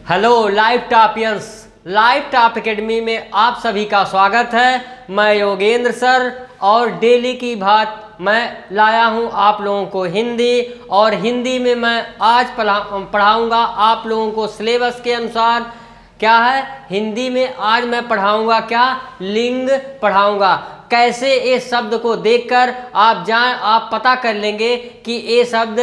Hello live toppians, live top academy में आप सभी का स्वागत है। मैं योगेंद्र सर और डेली की बात मैं लाया हूं आप लोगों को हिंदी, और हिंदी में मैं आज पढ़ाऊंगा आप लोगों को सिलेबस के अनुसार। क्या है हिंदी में आज मैं पढ़ाऊंगा, क्या लिंग पढ़ाऊंगा। कैसे इस शब्द को देखकर आप पता कर लेंगे कि ये शब्द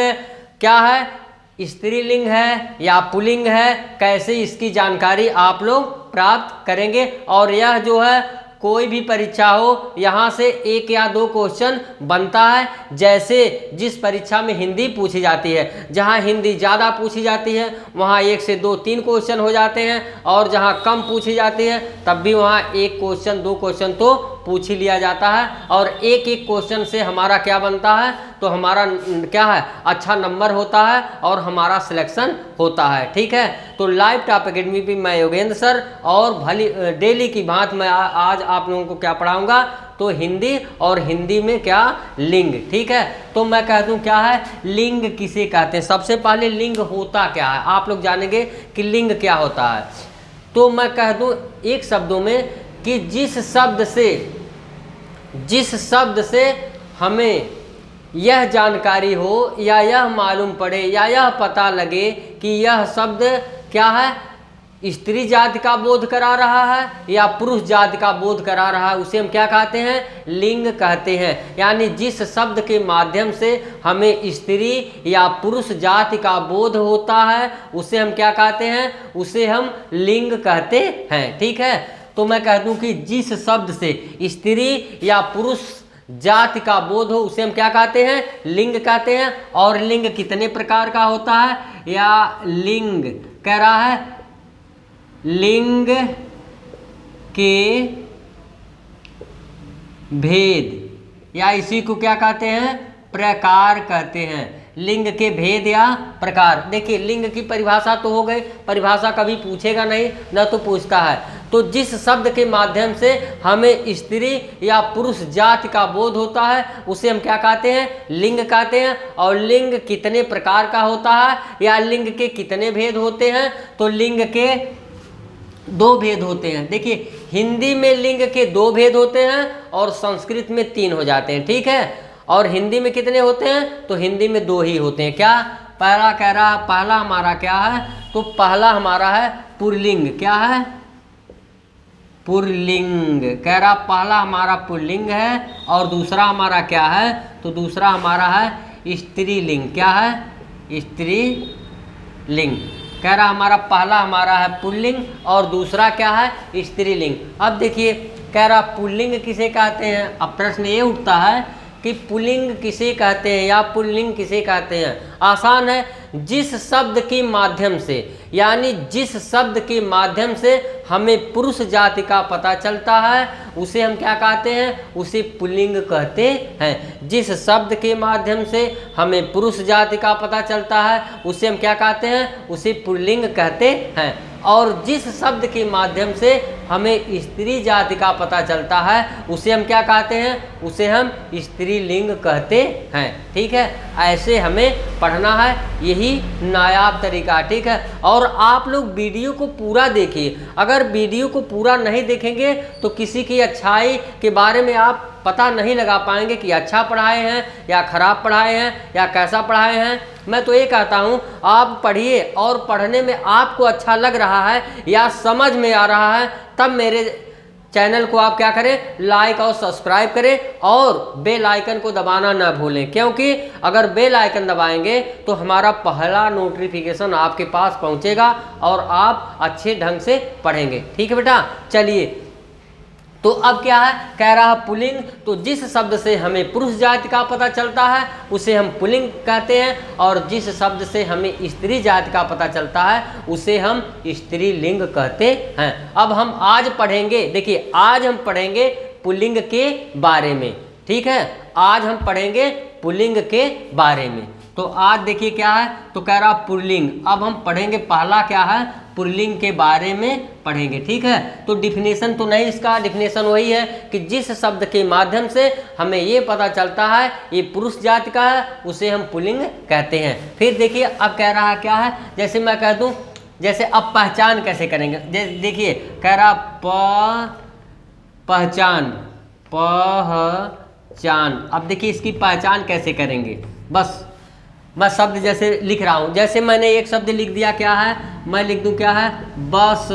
क्या है, स्त्रीलिंग है या पुल्लिंग है, कैसे इसकी जानकारी आप लोग प्राप्त करेंगे। और यह जो है कोई भी परीक्षा हो, यहाँ से 1 या 2 क्वेश्चन बनता है। जैसे जिस परीक्षा में हिंदी पूछी जाती है, जहाँ हिंदी ज़्यादा पूछी जाती है वहाँ 1 से 2-3 क्वेश्चन हो जाते हैं, और जहाँ कम पूछी जाती है तब भी वहाँ 1 क्वेश्चन 2 क्वेश्चन तो पूछ ही लिया जाता है। और एक क्वेश्चन से हमारा क्या बनता है, तो हमारा क्या है अच्छा नंबर होता है और हमारा सिलेक्शन होता है। ठीक है, तो लाइव टॉप एकेडमी पे मैं योगेंद्र सर और भली डेली की बात मैं आज आप लोगों को क्या पढ़ाऊंगा, तो हिंदी, और हिंदी में क्या लिंग। ठीक है, तो मैं कह दूं क्या है लिंग किसे कहते हैं। सबसे पहले लिंग होता क्या है, आप लोग जानेंगे कि लिंग क्या होता है। तो मैं कह दूं एक शब्दों में कि जिस शब्द से हमें यह जानकारी हो या यह मालूम पड़े या यह पता लगे कि यह शब्द क्या है, स्त्री जाति का बोध करा रहा है या पुरुष जाति का बोध करा रहा है, उसे हम क्या कहते हैं, लिंग कहते हैं। यानी जिस शब्द के माध्यम से हमें स्त्री या पुरुष जाति का बोध होता है उसे हम क्या कहते हैं, उसे हम लिंग कहते हैं। ठीक है, तो मैं कह दूं कि जिस शब्द से स्त्री या पुरुष जाति का बोध हो उसे हम क्या कहते हैं, लिंग कहते हैं। और लिंग कितने प्रकार का होता है, या लिंग कह रहा है लिंग के भेद, या इसी को क्या कहते हैं, प्रकार कहते हैं। लिंग के भेद या प्रकार। देखिए लिंग की परिभाषा तो हो गई, परिभाषा कभी पूछेगा नहीं, न तो पूछता है। तो जिस शब्द के माध्यम से हमें स्त्री या पुरुष जाति का बोध होता है उसे हम क्या कहते हैं, लिंग कहते हैं। और लिंग कितने प्रकार का होता है या लिंग के कितने भेद होते हैं, तो लिंग के 2 भेद होते हैं। देखिए हिंदी में लिंग के 2 भेद होते हैं और संस्कृत में 3 हो जाते हैं। ठीक है, और हिंदी में कितने होते हैं, तो हिंदी में 2 ही होते हैं। क्या पहला कह रहा है, पहला हमारा क्या है, तो पहला हमारा है पुल्लिंग। क्या है, पुल्लिंग कह रहा, पहला हमारा पुल्लिंग है। और दूसरा हमारा क्या है, तो दूसरा हमारा है स्त्रीलिंग। क्या है, स्त्रीलिंग कह रहा हमारा, पहला हमारा है पुल्लिंग और दूसरा क्या है, स्त्रीलिंग। अब देखिए कह रहा पुल्लिंग किसे कहते हैं। अब प्रश्न ये उठता है कि पुल्लिंग किसे कहते हैं या पुल्लिंग किसे कहते हैं। आसान है, जिस शब्द के माध्यम से, यानी जिस शब्द के माध्यम से हमें पुरुष जाति का पता चलता है उसे हम क्या कहते हैं, उसे पुल्लिंग कहते हैं। जिस शब्द के माध्यम से हमें पुरुष जाति का पता चलता है उसे हम क्या कहते हैं, उसे पुल्लिंग कहते हैं। और जिस शब्द के माध्यम से हमें स्त्री जाति का पता चलता है उसे हम क्या कहते हैं, उसे हम स्त्रीलिंग कहते हैं। ठीक है, ऐसे हमें पढ़ना है, यही नायाब तरीका। ठीक है, और आप लोग वीडियो को पूरा देखिए। अगर वीडियो को पूरा नहीं देखेंगे तो किसी की अच्छाई के बारे में आप पता नहीं लगा पाएंगे कि अच्छा पढ़ाए हैं या खराब पढ़ाए हैं या कैसा पढ़ाए हैं। मैं तो ये कहता हूँ आप पढ़िए, और पढ़ने में आपको अच्छा लग रहा है या समझ में आ रहा है तब मेरे चैनल को आप क्या करें, लाइक और सब्सक्राइब करें, और बेल आइकन को दबाना ना भूलें। क्योंकि अगर बेल आइकन दबाएंगे तो हमारा पहला नोटिफिकेशन आपके पास पहुंचेगा और आप अच्छे ढंग से पढ़ेंगे। ठीक है बेटा, चलिए। तो अब क्या है, कह रहा है पुल्लिंग, तो जिस शब्द से हमें पुरुष जाति का पता चलता है उसे हम पुल्लिंग कहते हैं, और जिस शब्द से हमें स्त्री जाति का पता चलता है उसे हम स्त्रीलिंग कहते हैं। अब हम आज पढ़ेंगे, देखिए आज हम पढ़ेंगे पुल्लिंग के बारे में। ठीक है, आज हम पढ़ेंगे पुल्लिंग के बारे में। तो आज देखिए क्या है, तो कह रहा पुल्लिंग। अब हम पढ़ेंगे, पहला क्या है, पुल्लिंग के बारे में पढ़ेंगे। ठीक है, तो डिफिनेशन तो नहीं, इसका डिफिनेशन वही है कि जिस शब्द के माध्यम से हमें ये पता चलता है ये पुरुष जाति का है उसे हम पुल्लिंग कहते हैं। फिर देखिए अब कह रहा है क्या है, जैसे मैं कह दूं जैसे अब पहचान कैसे करेंगे, देखिए कह रहा पहचान, अब देखिए इसकी पहचान कैसे करेंगे। बस मैं शब्द जैसे लिख रहा हूँ, जैसे मैंने एक शब्द लिख दिया, क्या है, मैं लिख दूँ क्या है, बस,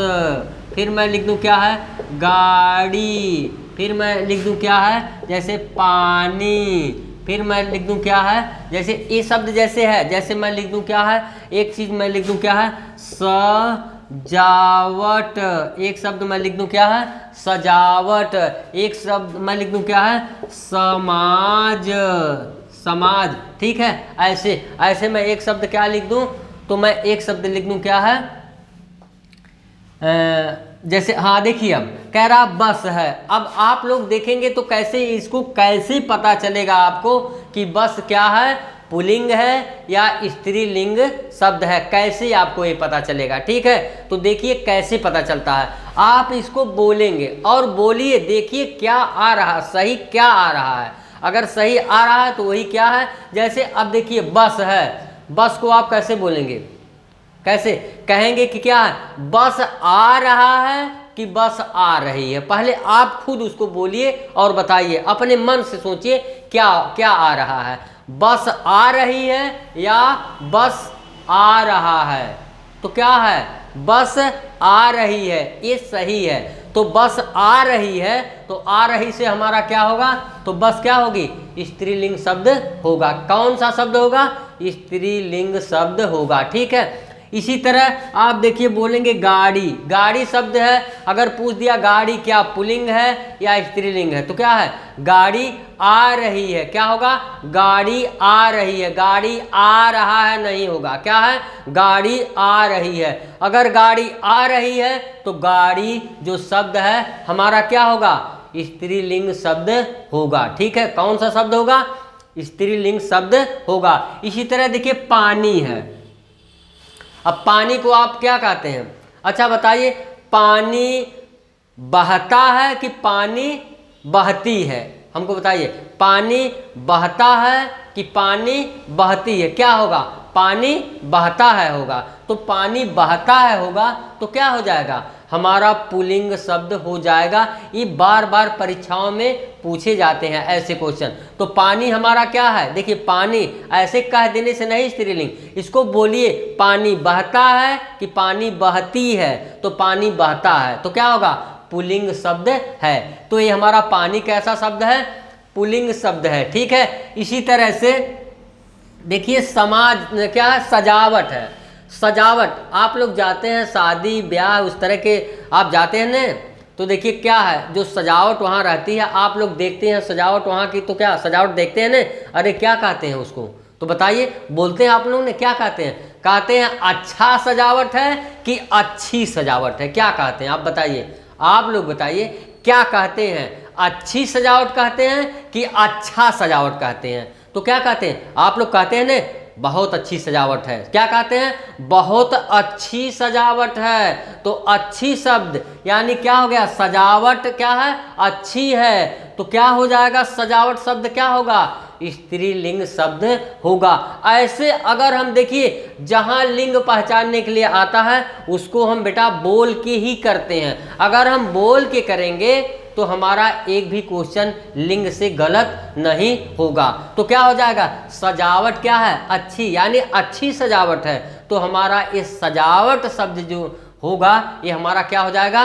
फिर मैं लिख दूँ क्या है, गाड़ी, फिर मैं लिख दूँ क्या है, जैसे पानी, फिर मैं लिख दूँ क्या है, जैसे ये शब्द जैसे है, जैसे मैं लिख दूँ क्या है, एक चीज़ मैं लिख दूँ क्या है, सजावट, एक शब्द मैं लिख दूँ क्या है, सजावट, एक शब्द मैं लिख दूँ क्या है, समाज, ठीक है। ऐसे मैं एक शब्द क्या लिख दूँ, तो मैं एक शब्द लिख दूँ क्या है, जैसे हाँ देखिए अब कह रहा बस है। अब आप लोग देखेंगे तो कैसे इसको कैसे पता चलेगा आपको कि बस क्या है, पुल्लिंग है या स्त्रीलिंग शब्द है, कैसे आपको ये पता चलेगा, ठीक है। तो देखिए कैसे पता चलता है, आप इसको बोलेंगे और बोलिए, देखिए क्या आ रहा, सही क्या आ रहा है। अगर सही आ रहा है तो वही क्या है, जैसे अब देखिए बस है, बस को आप कैसे बोलेंगे, कैसे कहेंगे कि क्या है, बस आ रहा है कि बस आ रही है। पहले आप खुद उसको बोलिए और बताइए, अपने मन से सोचिए क्या क्या आ रहा है, बस आ रही है या बस आ रहा है। तो क्या है, बस आ रही है, ये सही है। तो बस आ रही है, तो आ रही से हमारा क्या होगा, तो बस क्या होगी, स्त्रीलिंग शब्द होगा। कौन सा शब्द होगा, स्त्रीलिंग शब्द होगा, ठीक है। इसी तरह आप देखिए बोलेंगे गाड़ी, गाड़ी शब्द है, अगर पूछ दिया गाड़ी क्या पुल्लिंग है या स्त्रीलिंग है, तो क्या है, गाड़ी आ रही है, क्या होगा, गाड़ी आ रही है, गाड़ी आ रहा है नहीं होगा, क्या है, गाड़ी आ रही है। अगर गाड़ी आ रही है तो गाड़ी जो शब्द है हमारा क्या होगा, स्त्रीलिंग शब्द होगा, ठीक है। कौन सा शब्द होगा, स्त्रीलिंग शब्द होगा। इसी तरह देखिए पानी है, अब पानी को आप क्या कहते हैं, अच्छा बताइए, पानी बहता है कि पानी बहती है, हमको बताइए, पानी बहता है कि पानी बहती है, क्या होगा, पानी बहता है होगा। तो पानी बहता है होगा तो क्या हो जाएगा, हमारा पुल्लिंग शब्द हो जाएगा। ये बार बार परीक्षाओं में पूछे जाते हैं ऐसे क्वेश्चन। तो पानी हमारा क्या है, देखिए पानी ऐसे कह देने से नहीं स्त्रीलिंग, इसको बोलिए पानी बहता है कि पानी बहती है, तो पानी बहता है तो क्या होगा, पुल्लिंग शब्द है। तो ये हमारा पानी कैसा शब्द है, पुल्लिंग शब्द है, ठीक है। इसी तरह से देखिए समाज क्या है, सजावट है। सजावट, आप लोग जाते हैं शादी ब्याह उस तरह के आप जाते हैं ना, तो देखिए क्या है, जो सजावट वहाँ रहती है, आप लोग देखते हैं सजावट वहाँ की, तो क्या सजावट देखते हैं ना, अरे क्या कहते हैं उसको, तो बताइए, बोलते हैं आप लोग ने, क्या कहते हैं, कहते हैं अच्छा सजावट है कि अच्छी सजावट है, क्या कहते हैं आप बताइए, आप लोग बताइए क्या कहते हैं, अच्छी सजावट कहते हैं कि अच्छा सजावट कहते हैं। तो क्या कहते हैं आप लोग, कहते हैं ना बहुत अच्छी सजावट है, क्या कहते हैं, बहुत अच्छी सजावट है। तो अच्छी शब्द यानी क्या हो गया, सजावट क्या है, अच्छी है, तो क्या हो जाएगा, सजावट शब्द क्या होगा, स्त्रीलिंग शब्द होगा। ऐसे अगर हम देखिए जहां लिंग पहचानने के लिए आता है उसको हम बेटा बोल के ही करते हैं। अगर हम बोल के करेंगे तो हमारा एक भी क्वेश्चन लिंग से गलत नहीं होगा। तो क्या हो जाएगा, सजावट क्या है, अच्छी, यानी अच्छी सजावट है, तो हमारा ये सजावट शब्द जो होगा ये हमारा क्या हो जाएगा,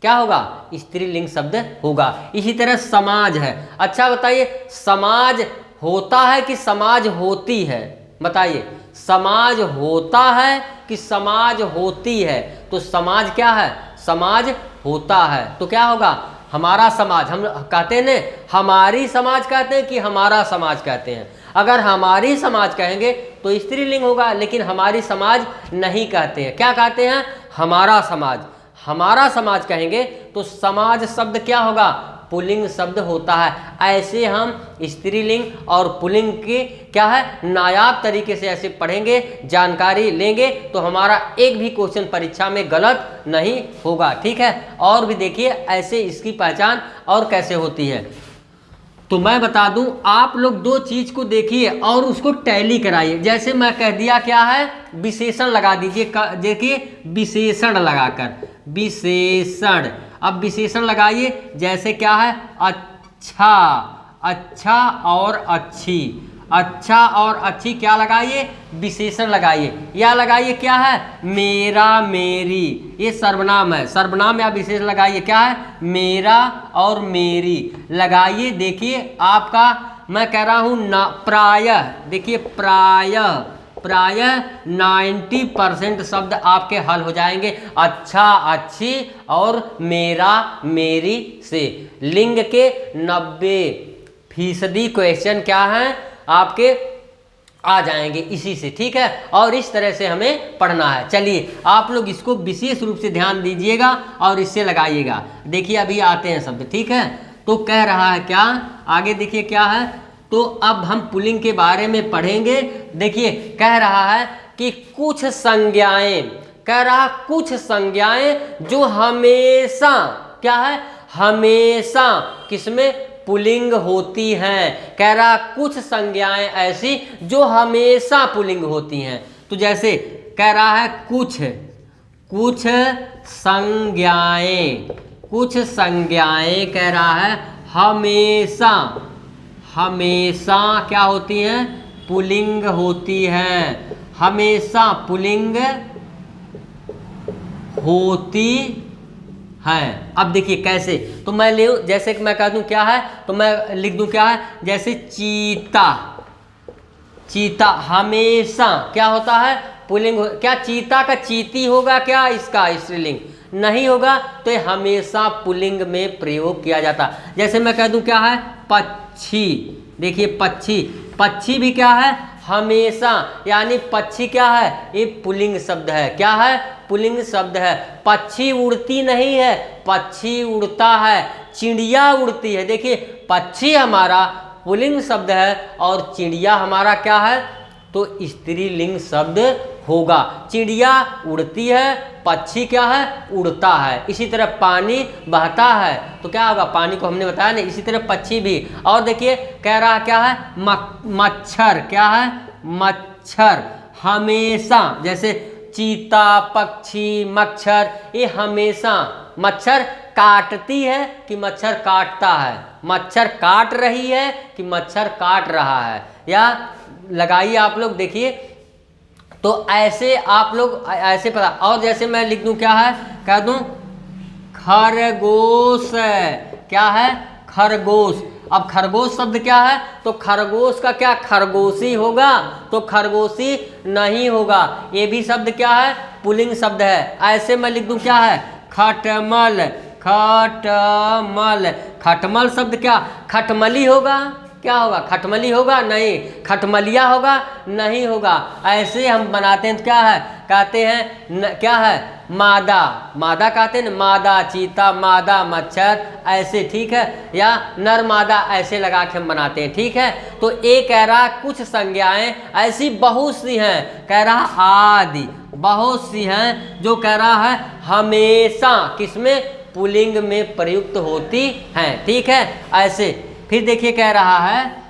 क्या होगा, स्त्रीलिंग शब्द होगा। इसी तरह समाज है, अच्छा बताइए समाज होता है कि समाज होती है, बताइए, समाज होता है कि समाज होती है, तो समाज क्या है, समाज होता है, तो क्या होगा, हमारा समाज, हम कहते हैं ना हमारी समाज कहते हैं कि हमारा समाज कहते हैं। अगर हमारी समाज कहेंगे तो स्त्रीलिंग होगा, लेकिन हमारी समाज नहीं कहते हैं, क्या कहते हैं, हमारा समाज। हमारा समाज कहेंगे तो समाज शब्द क्या होगा, पुल्लिंग शब्द होता है। ऐसे हम स्त्रीलिंग और पुल्लिंग के क्या है नायाब तरीके से ऐसे पढ़ेंगे, जानकारी लेंगे, तो हमारा एक भी क्वेश्चन परीक्षा में गलत नहीं होगा, ठीक है। और भी देखिए ऐसे इसकी पहचान और कैसे होती है। तो मैं बता दूं, आप लोग दो चीज़ को देखिए और उसको टैली कराइए। जैसे मैं कह दिया क्या है, विशेषण लगा दीजिए, देखिए विशेषण लगाकर, विशेषण। अब विशेषण लगाइए, जैसे क्या है, अच्छा, अच्छा और अच्छी, अच्छा और अच्छी क्या लगाइए, विशेषण लगाइए। या लगाइए क्या है, मेरा मेरी, ये सर्वनाम है, सर्वनाम या विशेषण लगाइए क्या है, मेरा और मेरी लगाइए। देखिए आपका मैं कह रहा हूँ ना, प्रायः देखिए प्रायः 90% शब्द आपके हल हो जाएंगे अच्छा, अच्छी और मेरा मेरी से। लिंग के 90% क्वेश्चन क्या हैं आपके आ जाएंगे इसी से, ठीक है। और इस तरह से हमें पढ़ना है। चलिए आप लोग इसको विशेष रूप से ध्यान दीजिएगा और इससे लगाइएगा। देखिए अभी आते हैं शब्द, ठीक है। तो कह रहा है क्या, आगे देखिए क्या है। तो अब हम पुल्लिंग के बारे में पढ़ेंगे। देखिए कह रहा है कि कुछ संज्ञाएं, कह रहा कुछ संज्ञाएं जो हमेशा क्या है, हमेशा किसमें, पुल्लिंग होती हैं। कह रहा कुछ संज्ञाएं ऐसी जो हमेशा पुल्लिंग होती हैं। तो जैसे कह रहा है कुछ संज्ञाएं, कुछ संज्ञाएं कह रहा है हमेशा, हमेशा क्या होती हैं, पुल्लिंग होती हैं, हमेशा पुल्लिंग होती है। अब देखिए कैसे, तो मैं ले जैसे कि मैं कह दूं क्या है, तो मैं लिख दूं क्या है, जैसे चीता, चीता हमेशा क्या होता है, पुल्लिंग। क्या चीता का चीती होगा क्या इसका स्त्रीलिंग, नहीं होगा, तो ये हमेशा पुल्लिंग में प्रयोग किया जाता। जैसे मैं कह दूं क्या है, पक्षी, देखिए पक्षी, पक्षी भी क्या है, हमेशा, यानी पक्षी क्या है, ये पुल्लिंग शब्द है, क्या है, पुल्लिंग शब्द है। पक्षी उड़ती नहीं है, पक्षी उड़ता है, चिड़िया उड़ती है। देखिए पक्षी हमारा पुल्लिंग शब्द है और चिड़िया हमारा क्या है, तो स्त्रीलिंग शब्द होगा। चिड़िया उड़ती है, पक्षी क्या है, उड़ता है। इसी तरह पानी बहता है तो क्या होगा, पानी को हमने बताया ना, इसी तरह पक्षी भी। और देखिए कह रहा क्या है, मच्छर, क्या है, मच्छर हमेशा, जैसे चीता, पक्षी, मच्छर, ये हमेशा, मच्छर काटती है कि मच्छर काटता है, मच्छर काट रही है कि मच्छर काट रहा है, या लगाइए आप लोग। देखिए तो ऐसे आप लोग ऐसे पता। और जैसे मैं लिख दूं क्या है, कह दूं खरगोश, क्या है, खरगोश। अब खरगोश शब्द क्या है, तो खरगोश का क्या, खरगोशी होगा, तो खरगोशी नहीं होगा। ये भी शब्द क्या है, पुल्लिंग शब्द है। ऐसे मैं लिख दूं क्या है, खटमल, खटमल, खटमल शब्द क्या, खटमली होगा, क्या होगा, खटमली होगा, नहीं, खटमलिया होगा, नहीं होगा। ऐसे हम बनाते हैं तो क्या है, कहते हैं क्या है, मादा, मादा कहते हैं ना, मादा चीता, मादा मच्छर, ऐसे, ठीक है। या नर मादा ऐसे लगा के हम बनाते हैं, ठीक है। तो ये कह रहा कुछ संज्ञाएं ऐसी बहुत सी हैं, कह रहा आदि बहुत सी हैं जो कह रहा है हमेशा किसमें, पुल्लिंग में प्रयुक्त होती हैं, ठीक है। ऐसे फिर देखिए कह रहा है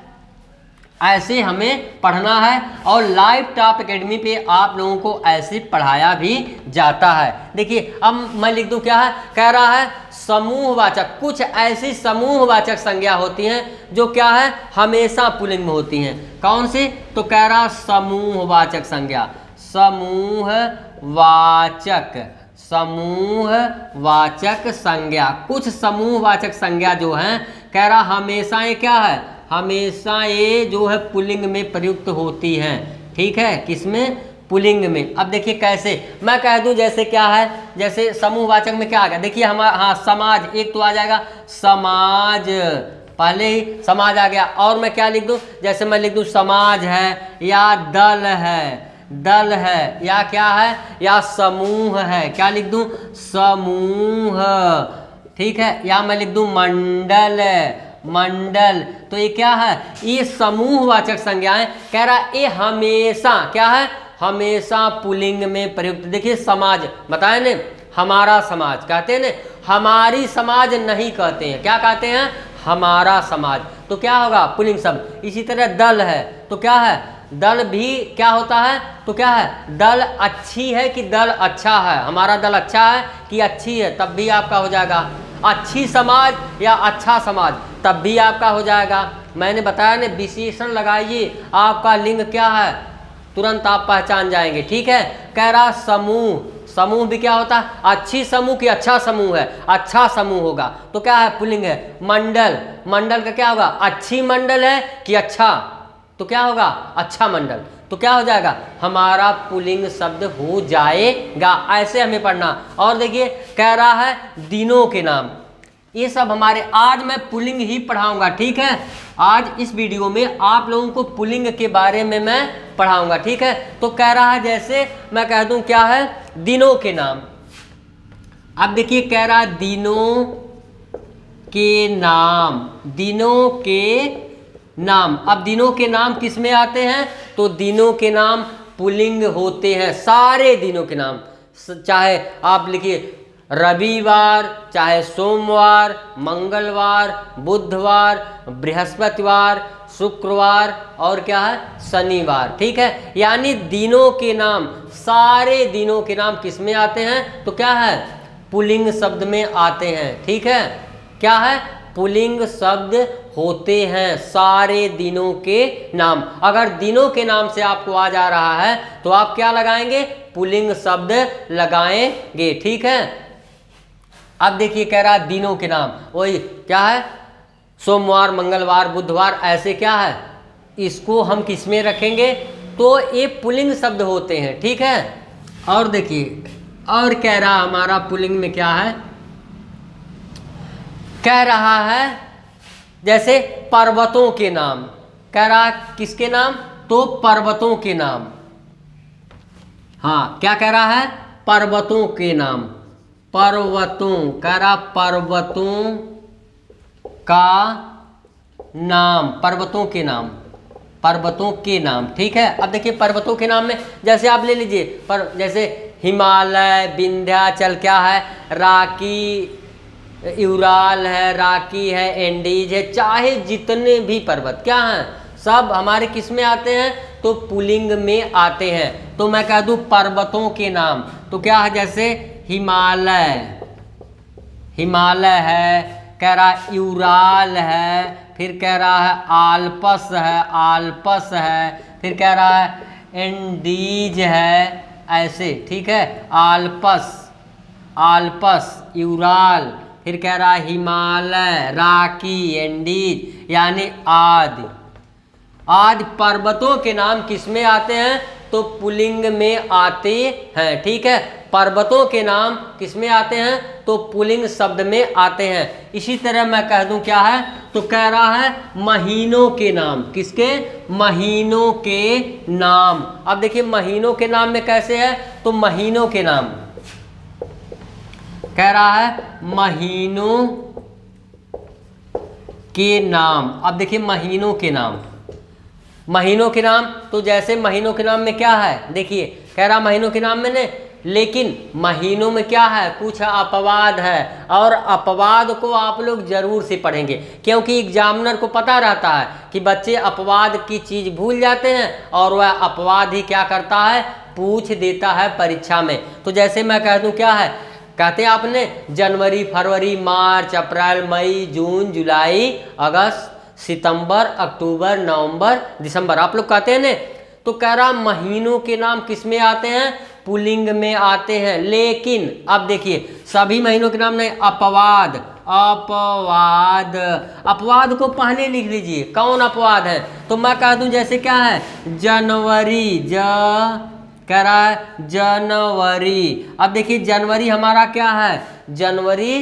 ऐसे हमें पढ़ना है और लाइव टॉप एकेडमी पे आप लोगों को ऐसे पढ़ाया भी जाता है। देखिए अब मैं लिख दूं क्या है, कह रहा है समूहवाचक, कुछ ऐसी समूहवाचक संज्ञा होती हैं जो क्या है, हमेशा पुल्लिंग में होती हैं। कौन सी, तो कह रहा समूहवाचक संज्ञा, समूहवाचक, समूहवाचक संज्ञा, कुछ समूहवाचक संज्ञा जो हैं कह रहा हमेशा ये क्या है, हमेशा ये जो है पुल्लिंग में प्रयुक्त होती हैं, ठीक है, किसमें, पुल्लिंग में। अब देखिए कैसे मैं कह दूं, जैसे क्या है, जैसे समूहवाचक में क्या आ गया, देखिए हमारा, हाँ समाज एक तो आ जाएगा, समाज, पहले ही समाज आ गया। और मैं क्या लिख दूं, जैसे मैं लिख दूं समाज है, या दल है, दल है, या क्या है, या समूह है, क्या लिख दूं, समूह, ठीक है। या मैं लिख दूं मंडल, मंडल। तो ये क्या है, ये समूहवाचक संज्ञाएं कह रहा ये हमेशा क्या है, हमेशा पुल्लिंग में प्रयुक्त। देखिए समाज बताए ने, हमारा समाज कहते हैं ना, हमारी समाज नहीं कहते हैं, क्या कहते हैं, हमारा समाज। तो क्या होगा पुल्लिंग शब्द। इसी तरह दल है तो क्या है, दल भी क्या होता है, तो क्या है, दल अच्छी है कि दल अच्छा है, हमारा दल अच्छा है कि अच्छी है, तब भी आपका हो जाएगा। अच्छी समाज या अच्छा समाज, तब भी आपका हो जाएगा। मैंने बताया ना, विशेषण लगाइए, आपका लिंग क्या है तुरंत आप पहचान जाएंगे। ठीक है, कह रहा समूह, समूह भी क्या होता है, अच्छी समूह की अच्छा समूह है, अच्छा समूह होगा तो क्या है पुल्लिंग है। मंडल, मंडल का क्या होगा, अच्छी मंडल है कि अच्छा, तो क्या होगा अच्छा मंडल, तो क्या हो जाएगा हमारा पुल्लिंग शब्द हो जाएगा। ऐसे हमें पढ़ना। और देखिए कह रहा है दिनों के नाम, ये सब हमारे, आज मैं पुल्लिंग ही पढ़ाऊंगा। ठीक है, आज इस वीडियो में आप लोगों को पुल्लिंग के बारे में मैं पढ़ाऊंगा। ठीक है, तो कह रहा है जैसे मैं कह दूं क्या है, दिनों के नाम। अब देखिए कह रहा है दिनों के नाम, दिनों के नाम। अब दिनों के नाम किस में आते हैं, तो दिनों के नाम पुल्लिंग होते हैं, सारे दिनों के नाम। चाहे आप लिखिए रविवार, चाहे सोमवार, मंगलवार, बुधवार, बृहस्पतिवार, शुक्रवार और क्या है शनिवार। ठीक है, यानी दिनों के नाम, सारे दिनों के नाम किस में आते हैं, तो क्या है पुल्लिंग शब्द में आते हैं। ठीक है, क्या है पुल्लिंग शब्द होते हैं सारे दिनों के नाम। अगर दिनों के नाम से आपको आ जा रहा है तो आप क्या लगाएंगे, पुल्लिंग शब्द लगाएंगे। ठीक है, अब देखिए कह रहा है दिनों के नाम, वही क्या है सोमवार, मंगलवार, बुधवार, ऐसे क्या है इसको हम किस में रखेंगे, तो ये पुल्लिंग शब्द होते हैं। ठीक है, और देखिए और कह रहा हमारा पुल्लिंग में क्या है, कह रहा है जैसे पर्वतों के नाम। कह रहा किसके नाम, तो पर्वतों के नाम। हाँ, क्या कह रहा है, पर्वतों के नाम, पर्वतों, कह रहा पर्वतों का नाम, पर्वतों के नाम, पर्वतों के नाम। ठीक है, अब देखिए पर्वतों के नाम में जैसे आप ले लीजिए पर, जैसे हिमालय, विंध्याचल, क्या है राकी, यूराल है, राकी है, एंडीज है, चाहे जितने भी पर्वत क्या हैं सब हमारे किस में आते हैं, तो पुल्लिंग में आते हैं। तो मैं कह दूं पर्वतों के नाम, तो क्या है जैसे हिमालय, हिमालय है, कह रहा है यूराल है, फिर कह रहा है आल्पस है, आल्पस है, फिर कह रहा है एंडीज है, ऐसे। ठीक है, आल्पस, आल्पस, यूराल, फिर कह रहा है हिमालय, राकी, एंडीज, यानी आदि। आज पर्वतों के नाम किस में आते हैं, तो पुल्लिंग में आते हैं। ठीक है, पर्वतों के नाम किस में आते हैं, तो पुल्लिंग शब्द में आते हैं। इसी तरह मैं कह दूं क्या है, तो कह रहा है महीनों के नाम, किसके, महीनों के नाम। अब देखिए महीनों के नाम में कैसे है, तो महीनों के नाम कह रहा है महीनों के नाम। अब देखिए महीनों के नाम, महीनों के नाम, तो जैसे महीनों के नाम में क्या है, देखिए कह रहा महीनों के नाम में ने, लेकिन महीनों में क्या है कुछ अपवाद है, और अपवाद को आप लोग जरूर से पढ़ेंगे, क्योंकि एग्जामिनर को पता रहता है कि बच्चे अपवाद की चीज़ भूल जाते हैं और वह अपवाद ही क्या करता है पूछ देता है परीक्षा में। तो जैसे मैं कह दूं क्या है, कहते हैं आपने जनवरी, फरवरी, मार्च, अप्रैल, मई, जून, जुलाई, अगस्त, सितंबर, अक्टूबर, नवंबर, दिसंबर, आप लोग कहते हैं ना। तो कह रहा महीनों के नाम किस में आते हैं, पुल्लिंग में आते हैं। लेकिन अब देखिए सभी महीनों के नाम नहीं, अपवाद, अपवाद, अपवाद को पहले लिख लीजिए कौन अपवाद है, तो मैं कह दूं जैसे क्या है जनवरी, कह रहा है जनवरी। अब देखिए जनवरी हमारा क्या है, जनवरी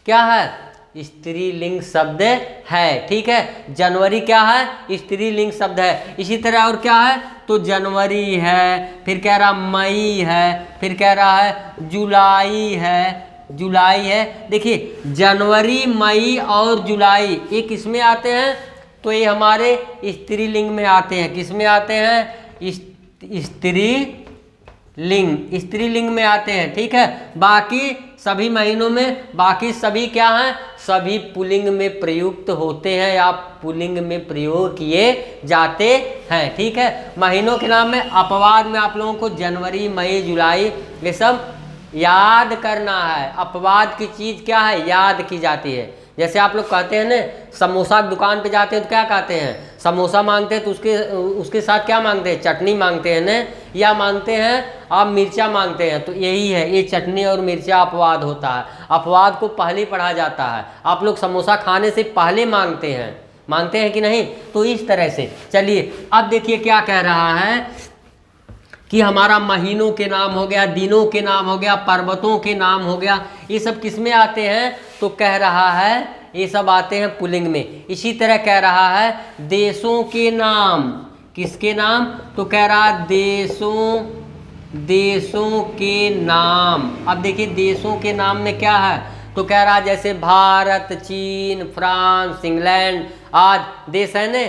क्या है स्त्रीलिंग शब्द है। ठीक है, जनवरी क्या है स्त्रीलिंग शब्द है। इसी तरह और क्या है, तो जनवरी है, फिर कह रहा मई है, फिर कह रहा है जुलाई है, जुलाई है। देखिए जनवरी, मई और जुलाई ये किस में आते हैं, तो ये हमारे स्त्रीलिंग में आते हैं। किस में आते हैं, स्त्रीलिंग लिंग स्त्रीलिंग में आते हैं, ठीक है। बाकी सभी महीनों में बाकी सभी क्या हैं, सभी पुल्लिंग में प्रयुक्त होते हैं या पुल्लिंग में प्रयोग किए जाते हैं, ठीक है। महीनों के नाम में अपवाद में आप लोगों को जनवरी, मई, जुलाई ये सब याद करना है। अपवाद की चीज़ क्या है, याद की जाती है। जैसे आप लोग कहते हैं ना, समोसा की दुकान पे जाते हैं तो क्या कहते हैं, समोसा मांगते हैं तो उसके साथ क्या मांगते हैं, चटनी मांगते हैं ना, या मांगते हैं आप मिर्चा मांगते हैं। तो यही है, ये चटनी और मिर्चा अपवाद होता है। अपवाद को पहले पढ़ा जाता है। आप लोग समोसा खाने से पहले मांगते हैं कि नहीं। तो इस तरह से चलिए अब देखिए क्या कह रहा है कि हमारा महीनों के नाम हो गया, दिनों के नाम हो गया, पर्वतों के नाम हो गया, ये सब किस में आते हैं, तो कह रहा है ये सब आते हैं पुल्लिंग में। इसी तरह कह रहा है देशों के नाम, किसके नाम, तो कह रहा है देशों के नाम। अब देखिए देशों के नाम में क्या है, तो कह रहा है जैसे भारत, चीन, फ्रांस, इंग्लैंड आदि देश है ने,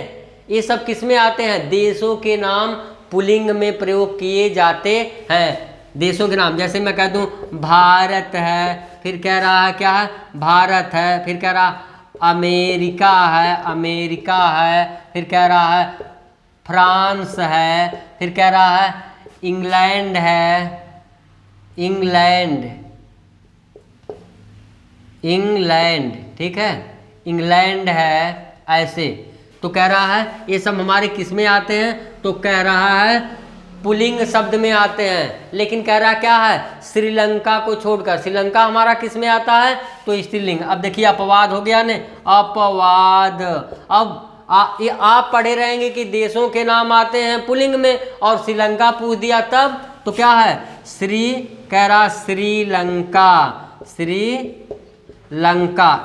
ये सब किस में आते हैं, देशों के नाम पुल्लिंग में प्रयोग किए जाते हैं। देशों के नाम जैसे मैं कह दूं भारत है, फिर कह रहा है क्या है, भारत है, फिर कह रहा अमेरिका है, फिर कह रहा है फ्रांस है, फिर कह रहा है इंग्लैंड है, इंग्लैंड, ठीक है, इंग्लैंड है, ऐसे। तो कह रहा है ये सब हमारे किस में आते हैं, तो कह रहा है पुल्लिंग शब्द में आते हैं। लेकिन कह रहा क्या है, श्रीलंका को छोड़कर, श्रीलंका हमारा किस में आता है, तो स्त्रीलिंग। अब देखिए अपवाद हो गया ने, अपवाद। अब ये आप पढ़े रहेंगे कि देशों के नाम आते हैं पुल्लिंग में और श्रीलंका पूछ दिया तब, तो क्या है कह रहा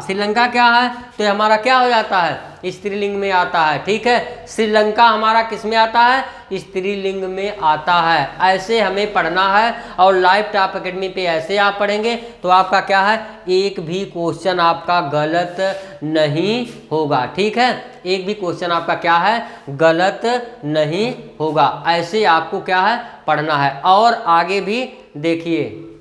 श्रीलंका क्या है, तो ये हमारा क्या हो जाता है, स्त्रीलिंग में आता है, ठीक है। श्रीलंका हमारा किस में आता है, स्त्रीलिंग में आता है। ऐसे हमें पढ़ना है और लाइव टॉप एकेडमी पे ऐसे आप पढ़ेंगे तो आपका क्या है, एक भी क्वेश्चन आपका गलत नहीं होगा, ठीक है। एक भी क्वेश्चन आपका क्या है, गलत नहीं होगा। ऐसे आपको क्या है, पढ़ना है। और आगे भी देखिए